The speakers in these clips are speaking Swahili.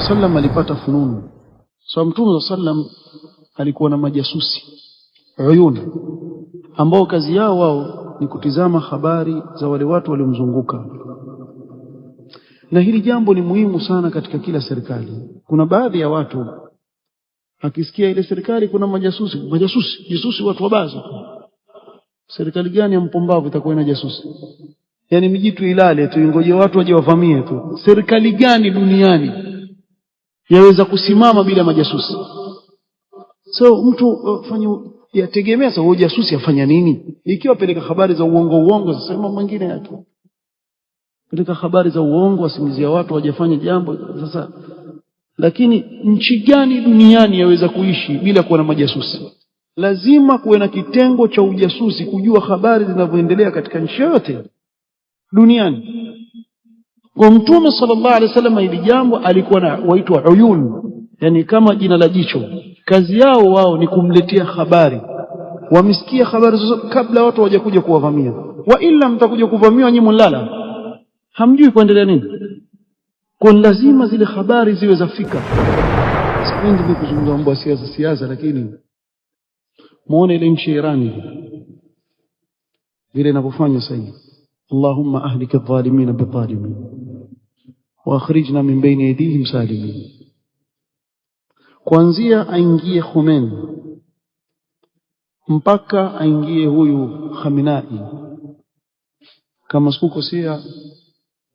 sallam alipata fununu. So Mtume sallam alikuwa na majasusi uyun ambao kazi yao wao ni kutizama habari za wale watu waliomzunguka. Na hili jambo ni muhimu sana katika kila serikali. Kuna baadhi ya watu akisikia ile serikali kuna jasusi watu wabazo. Serikali gani ya mpumbavu itakuwa ina jasusi? Yani mijitu ilale tu ingoje watu waje wavamie tu. Serikali gani duniani yaweza kusimama bila majasusi? So mtu fanya yategemea sasa jasusi afanya nini? Ikiwa peleka habari za uongo sasa mambo mengine yake. Peleka habari za uongo asimizia watu wajafanya jambo sasa. Lakini nchi gani duniani yaweza kuishi bila kuwa na majasusi? Lazima kuwe na kitengo cha ujasusi kujua habari zinavyoendelea katika nchi yote duniani. Kwa Mtume sallallahu alaihi wasallam hili jambo alikuwa na waitwa uyun, yani kama jina la jicho. Kazi yao wao ni kumletea habari. Wamesikia habari zote kabla watu hawajakuja kuwavamia. Wa illa mtakuja kuvamiwa nyinyi mlala. Hamjui kuendelea nini? Kwa lazima zile habari ziwe zafika. Sipendi kuzungumza mambo ya siasa lakini muone ile nchi ya Iran vile inavyofanya sasa. Allahumma ahlik adh-dhalimin bi-dhalimin wa akhrijna min bayni aydihim salimin. Kuanzia aingie Khomeini mpaka aingie huyu Khamenei, kama sikukosea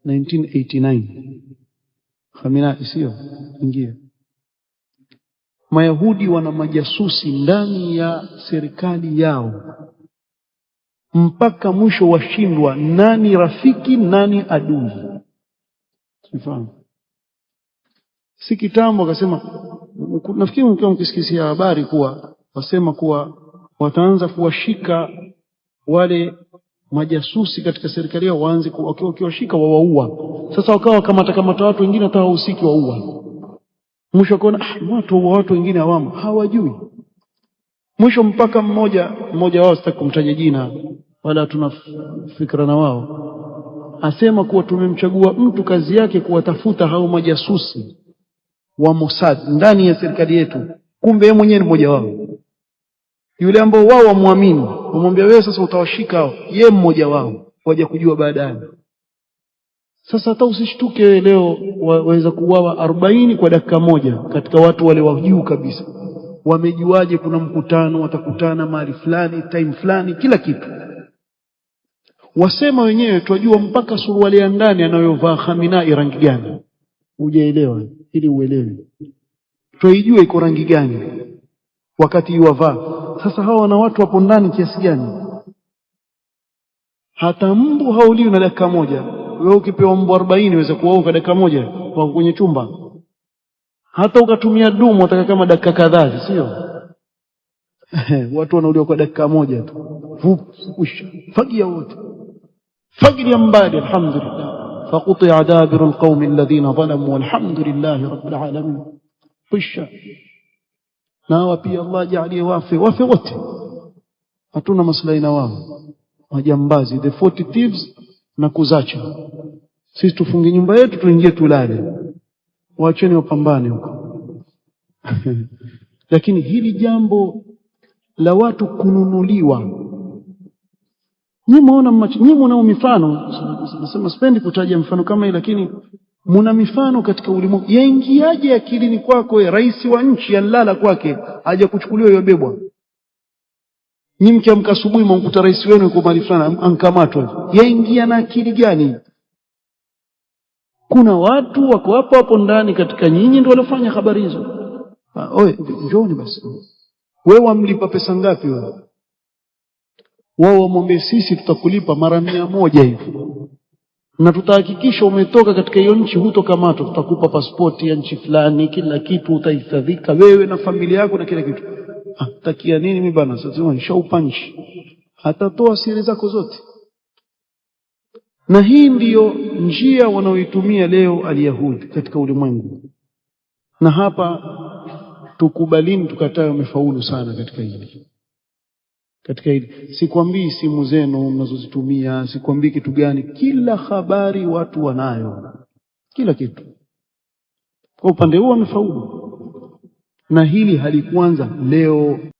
1989 Khamenei sio ingia. Mayahudi wana majasusi ndani ya serikali yao mpaka mwisho washindwa nani rafiki nani adui. Sifahamu. Si kitambo akasema, nafikiri mkisikia habari kuwa wasema kuwa wataanza kuwashika wale majasusi katika serikali yao, waanze wakiwashika wawaua. Sasa wakawa kamata watu wengine hata wahusiki waua. Mwisho akaona watu wengine hawajui. Mwisho mpaka mmoja wao, sitaki kumtaja jina wala tuna fikra na wao, asema kuwa tumemchagua mtu kazi yake kuwatafuta hao majasusi wa Mossad ndani ya serikali yetu, kumbe yeye mwenyewe ni mmoja wao. Yule ambao wao wamuamini wamwambia wewe sasa utawashika hao, yeye mmoja wao, waje kujua baadaye. Sasa hata usishtuke leo waweza kuuawa 40 kwa dakika moja katika watu wale wa juu kabisa. Wamejuaje kuna mkutano, watakutana mahali fulani, time fulani, kila kitu. Wasema wenyewe twajua mpaka suruali ya ndani anayovaa Khamenei rangi gani. Hujaelewa ili uelewe. Twaijua iko rangi gani wakati yuwavaa. Sasa hawa wana watu hapo ndani kiasi gani? Hata mbu hauliwi na dakika moja. Wewe ukipewa mbu 40 uweze kuoa kwa dakika moja kwa kwenye chumba. Hata ukatumia dumu utaka kama dakika kadhaa, sio? Watu wanauliwa kwa dakika moja tu. Usha fagia wote. Fagia mbali, alhamdulillah. Faquti'a dabiru alqawmi alladhina zalamu walhamdulillahi rabbil alamin. Usha. Na pia Allah jalie wafe wote. Hatuna maslahi na wao. Majambazi, the 40 thieves na kuzacha. Sisi tufunge nyumba yetu tuingie tulale. Waacheni wapambane huko. Lakini hili jambo la watu kununuliwa, nyinyi mnao mifano. Nasema sipendi kutaja mfano kama hii, lakini mna mifano katika ulimwengu. Yaingiaje akilini kwako rais wa nchi analala kwake aje kuchukuliwa yobebwa? Nyinyi mkiamka asubuhi mnamkuta rais wenu yuko mahali fulani ankamatwa. Yaingia na akili gani? Kuna watu wako hapo ndani katika nyinyi ndio walofanya habari hizo. Oe njooni basi. Wewe wamlipa pesa ngapi wewe? Wao wamwambie sisi tutakulipa mara 100 hivi. Na tutahakikisha umetoka katika hiyo nchi, hutokamatwa, tutakupa pasipoti ya nchi fulani, kila kitu utahifadhika wewe na familia yako na kila kitu. Takia nini mimi bana? Sasa nishaupanchi. Hatatoa siri zako zote. Na hii ndiyo njia wanaoitumia leo aliyahudi katika ulimwengu. Na hapa tukubalini tukatae wamefaulu sana katika hili. Katika hili sikwambii simu zenu mnazozitumia, sikwambii kitu gani, kila habari watu wanayo, kila kitu. Kwa upande huo wamefaulu, na hili halikuanza leo.